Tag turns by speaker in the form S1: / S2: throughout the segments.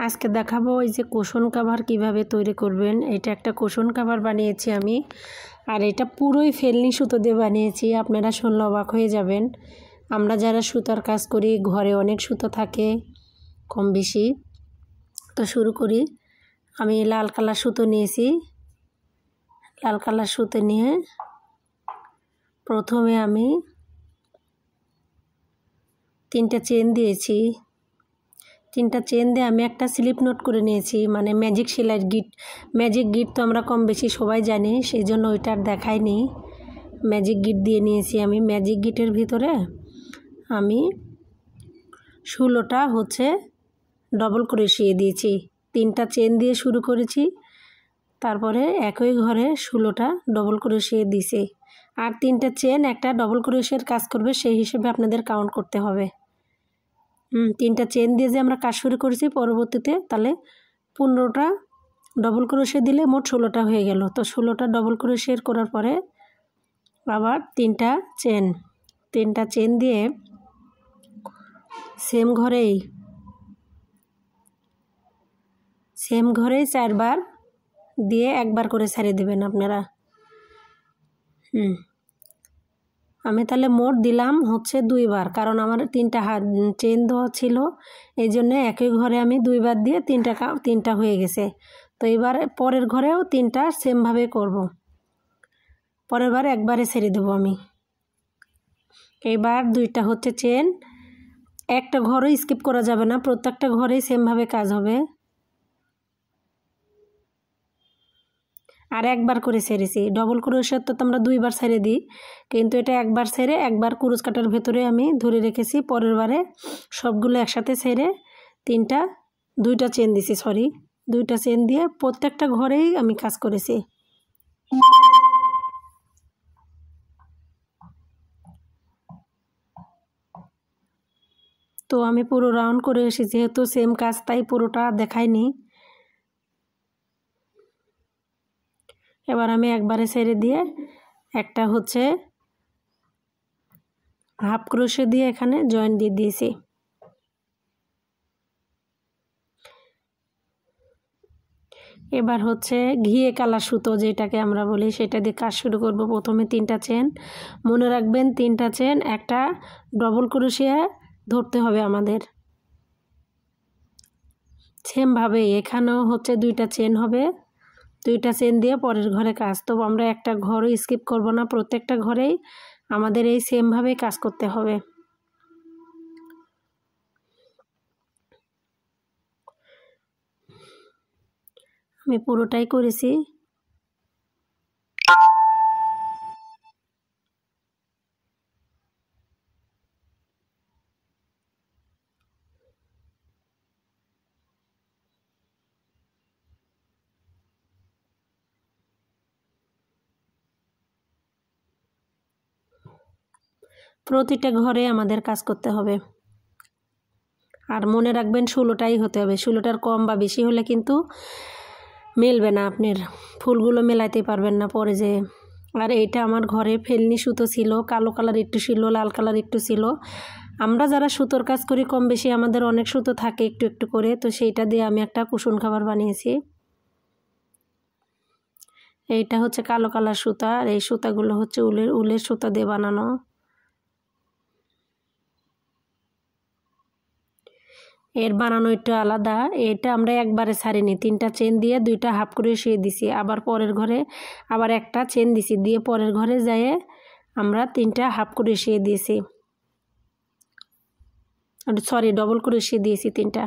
S1: আজকে দেখাবো এই যে কুশন কভার কিভাবে তৈরি করবেন। এটা একটা কুশন কভার বানিয়েছি আমি, আর এটা পুরোই ফেলনি সুতো দিয়ে বানিয়েছি। আপনারা শুনলে অবাক হয়ে যাবেন। আমরা যারা সুতার কাজ করি ঘরে অনেক সুতো থাকে কম বেশি। তো শুরু করি। আমি লাল কালার সুতো নিয়েছি। লাল কালার সুতো নিয়ে প্রথমে আমি 3টা চেন দিয়েছি। 3টা চেন দিয়ে আমি একটা স্লিপ নোট করে নিয়েছি, মানে ম্যাজিক সেলাইয়ের গিট। ম্যাজিক গিট তো আমরা কম বেশি সবাই জানি, সেই জন্য ওইটা আর দেখাইনি। ম্যাজিক গিট দিয়ে নিয়েছি আমি। ম্যাজিক গিটের ভিতরে আমি 16টা ডবল ক্রোশিয়ে দিয়েছি। 3টা চেন দিয়ে শুরু করেছি, তারপরে একই ঘরে 16টা ডবল ক্রোশিয়ে দিয়েছি। আর 3টা চেন একটা ডবল ক্রোশিয়ের কাজ করবে, সেই হিসেবে আপনাদের কাউন্ট করতে হবে। 3টা চেন দিয়ে যে আমরা কাজ শুরু করেছি, পরবর্তীতে তাহলে 15টা ডবল ক্রোশিয়ে দিলে মোট 16টা হয়ে গেল। তো 16টা ডবল ক্রোশিয়ে করার পরে আবার 3টা চেন দিয়ে সেম ঘরেই 4বার দিয়ে একবার করে ছাড়িয়ে দেবেন আপনারা। আমি তাহলে মোট দিলাম 2বার, কারণ আমার 3টা চেন দেওয়া ছিল, এই জন্য একই ঘরে আমি 2বার দিয়ে 3টা হয়ে গেছে। তো এবার পরের ঘরেও 3টা সেমভাবে করব। পরের বার একবারে ছেড়ে দেবো আমি। এবার 2টা চেন, একটা ঘরও স্কিপ করা যাবে না, প্রত্যেকটা ঘরেই সেমভাবে কাজ হবে। আর একবার করে ছেড়েছি। ডবল ক্রোশের তো আমরা 2বার ছেড়ে দিই, কিন্তু এটা একবার ছেড়ে একবার কুরুশ কাটার ভেতরে আমি ধরে রেখেছি। পরের বারে সবগুলো একসাথে ছেড়ে 2টা চেন দিছি, 2টা চেন দিয়ে প্রত্যেকটা ঘরেই আমি কাজ করেছি। তো আমি পুরো রাউন্ড করে এসেছি, যেহেতু সেম কাজ তাই পুরোটা দেখাইনি। এবার আমি একবারে ছেড়ে দিয়ে একটা হাফ ক্রোশে দিয়ে এখানে জয়েন দিয়ে দিয়েছি। এবার ঘিয়ে কালার সুতো যেটাকে আমরা বলি, সেটা দিয়ে কাজ শুরু করব। প্রথমে 3টা চেন, মনে রাখবেন 3টা চেন একটা ডবল ক্রোশিয়া ধরতে হবে আমাদের। সেমভাবে এখানেও 2টা চেন হবে, 2টা চেন দিয়ে পরের ঘরে কাজ। তো আমরা একটা ঘরও স্কিপ করব না, প্রত্যেকটা ঘরেই আমাদের এই সেমভাবে কাজ করতে হবে। আমি পুরোটাই করেছি। প্রতিটা ঘরে আমাদের কাজ করতে হবে। আর মনে রাখবেন 16টাই হতে হবে। 16টার কম বা বেশি হলে কিন্তু মেলবে না, আপনার ফুলগুলো মেলাইতে পারবেন না পরে যে। আর এইটা আমার ঘরে ফেলনি সুতো ছিল, কালো কালার একটু ছিল, লাল কালার একটু ছিল। আমরা যারা সুতোর কাজ করি কম বেশি আমাদের অনেক সুতো থাকে একটু একটু করে, তো সেইটা দিয়ে আমি একটা কুশন কভার বানিয়েছি। এইটা কালো কালার সুতা, আর এই সুতাগুলো উলের সুতা দিয়ে বানানো। এর বানানো একটু আলাদা। এটা আমরা একবারে ছাড়িনি, 3টা চেন দিয়ে 2টা হাফ ক্রোশিয়ে দিছি। আবার পরের ঘরে আবার একটা চেন দিছি, দিয়ে পরের ঘরে যেয়ে আমরা 3টা হাফ ক্রোশিয়ে দিয়েছি, ডবল ক্রোশিয়ে দিয়েছি 3টা।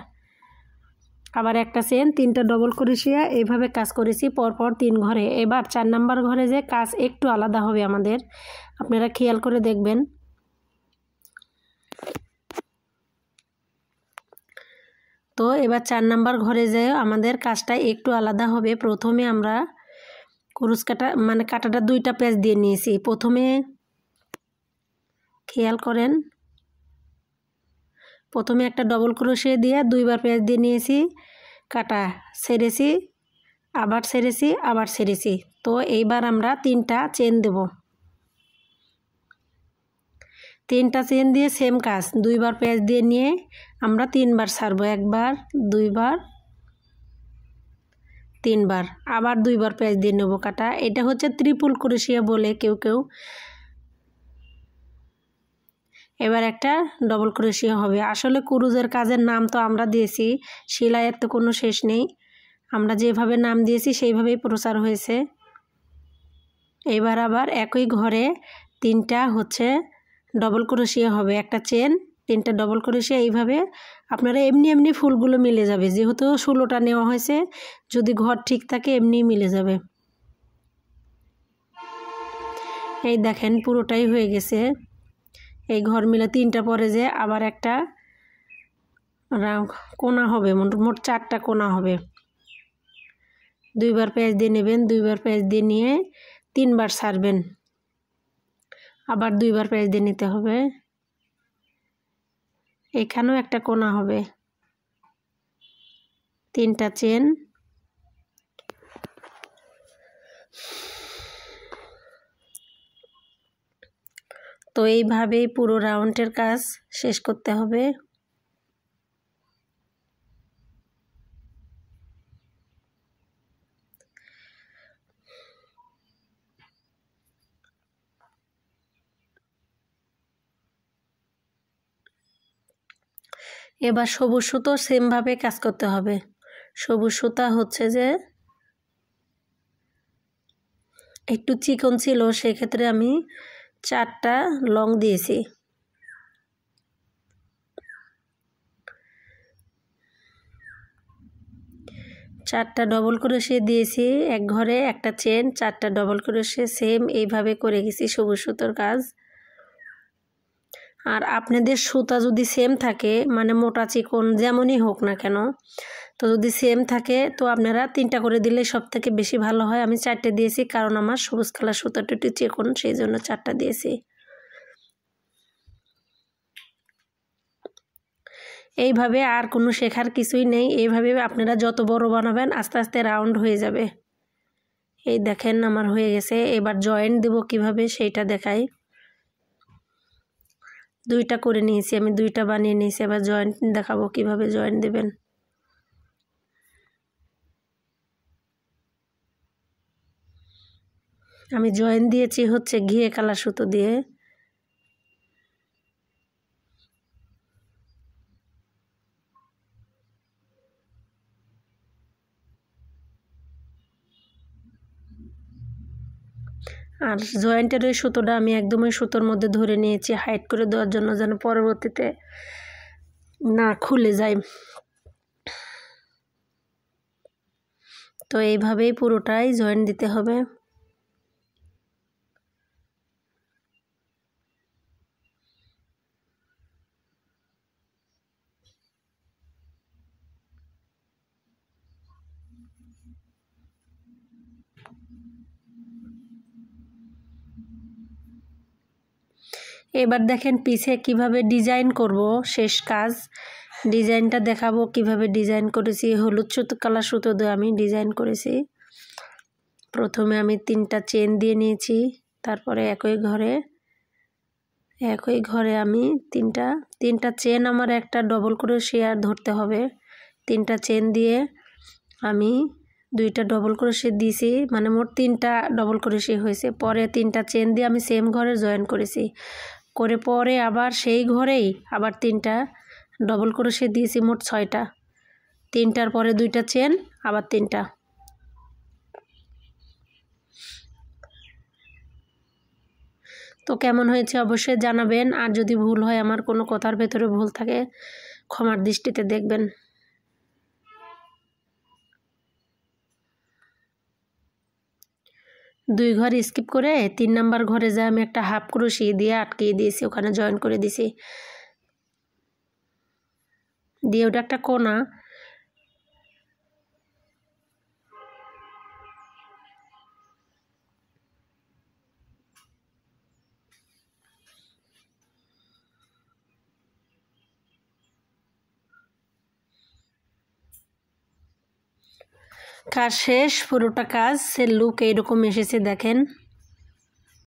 S1: আবার একটা চেন, 3টা ডবল ক্রোশিয়া, এইভাবে কাজ করেছি পরপর 3 ঘরে। এবার 4 নাম্বার ঘরে যে কাজ একটু আলাদা হবে আমাদের, আপনারা খেয়াল করে দেখবেন। তো এবার 4 নাম্বার ঘরে যেয়ে আমাদের কাজটা একটু আলাদা হবে। প্রথমে আমরা কুরুশ কাটা মানে কাটাটা 2টা পেঁচ দিয়ে নিয়েছি। প্রথমে খেয়াল করেন, প্রথমে একটা ডবল ক্রোশিয়ে দিয়ে 2বার পেঁচ দিয়ে নিয়েছি, কাটা ছেড়েছি, আবার ছেড়েছি, আবার ছেড়েছি। তো এইবার আমরা 3টা চেন দেব। 3টা চেন দিয়ে সেম কাজ 2বার পেঁচ দিয়ে নিয়ে আমরা 3বার ছাড়বো, 1বার 2বার 3 বার, আবার 2 বার পেঁয়াজ দিয়ে নেব কাটা। এটা হচ্ছে ত্রিপুল ক্রোশিয়া বলে কেউ কেউ। এবার একটা ডবল ক্রোশিয়া হবে। আসলে কুরুজের কাজের নাম তো আমরা দিয়েছি, সেলাইয়ের তো কোনো শেষ নেই। আমরা যেভাবে নাম দিয়েছি সেইভাবেই প্রচার হয়েছে। এবার আবার একই ঘরে 3টা হচ্ছে ডবল ক্রোশিয়া হবে, একটা চেন, 3টা ডবল ক্রোশিয়া। এইভাবে আপনারা এমনি ফুলগুলো মিলে যাবে, যেহেতু 16টা নেওয়া হয়েছে, যদি ঘর ঠিক থাকে এমনি মিলে যাবে। এই দেখেন পুরোটাই হয়ে গেছে। এই ঘর মিলে 3টা পরে যে আবার একটা কোনা হবে, মোট 4টা কোনা হবে। 2 বার পেঁয়াজ দিয়ে নেবেন, 2 বার পেঁয়াজ দিয়ে নিয়ে 3 বার ছাড়বেন, আবার 2 বার পেঁয়াজ দিয়ে নিতে হবে। এখানেও একটা কোনা হবে, 3টা চেন, তো এইভাবেই পুরো রাউন্ডের কাজ শেষ করতে হবে। এবার সবুজ সুতো সেমভাবে কাজ করতে হবে। সবুজ সুতা হচ্ছে যে একটু চিকন ছিল, সেক্ষেত্রে আমি 4টা লং দিয়েছি। 4টা ডবল ক্রোশিয়া দিয়েছি, এক ঘরে একটা চেন, 4টা ডবল ক্রোশিয়া, সেম এইভাবে করে গেছি সবুজ সুতোর কাজ। আর আপনাদের সুতা যদি সেম থাকে, মানে মোটা চিকন যেমনই হোক না কেন, তো যদি সেম থাকে তো আপনারা 3টা করে দিলে সব থেকে বেশি ভালো হয়। আমি 4টে দিয়েছি, কারণ আমার সবুজ কালার সুতাটা একটু চিকন, সেই জন্য 4টা দিয়েছি। এইভাবে আর কোনো শেখার কিছুই নেই, এইভাবে আপনারা যত বড় বানাবেন আস্তে আস্তে রাউন্ড হয়ে যাবে। এই দেখেন আমার হয়ে গেছে। এবার জয়েন্ট দেব কিভাবে সেইটা দেখাই। 2টা করে নিয়েছি আমি, 2টা বানিয়ে নিয়েছি। এবার জয়েন্ট দেখাবো কিভাবে জয়েন্ট দেবেন। আমি জয়েন্ট দিয়েছি হচ্ছে ঘিয়ে কালার সুতো দিয়ে। আর জয়েন্টের ওই সুতোটা আমি একদম ওই সুতোর মধ্যে ধরে নিয়েছি হাইট করে দেওয়ার জন্য, যেন পরবর্তীতে না খুলে যায়। তো এইভাবেই পুরোটাই জয়েন্ট দিতে হবে। এবার দেখেন পিছে কিভাবে ডিজাইন করব, শেষ কাজ ডিজাইনটা দেখাবো কিভাবে ডিজাইন করেছি। হলুদ সুতো কালার সুতো দিয়ে আমি ডিজাইন করেছি। প্রথমে আমি 3টা চেন দিয়ে নিয়েছি, তারপরে একই ঘরে আমি 3টা চেন, আমার একটা ডবল ক্রোশিয়া ধরতে হবে। 3টা চেন দিয়ে আমি 2টা ডবল ক্রোশিয়া দিয়েছি, মানে মোট 3টা ডবল ক্রোশিয়া হয়েছে। পরে 3টা চেন দিয়ে আমি সেম ঘরে জয়েন করেছি, করে পরে আবার সেই ঘরেই আবার 3টা ডবল ক্রোশিয়া দিয়েছি, মোট 6টা। 3টার পরে 2টা চেন, আবার 3টা। তো কেমন হয়েছে অবশ্যই জানাবেন, আর যদি ভুল হয়, আমার কোনো কথার ভেতরে ভুল থাকে, ক্ষমার দৃষ্টিতে দেখবেন। দুই ঘর স্কিপ করে 3 নাম্বার ঘরে যা আমি একটা হাফ ক্রোশিয়া দিয়ে আটকিয়ে দিয়েছি, ওখানে জয়েন করে দিয়েছি, দিয়ে ওটা একটা কোনা। কাজ শেষ, পুরোটা কাজ লুক এইরকম এসেছে দেখেন।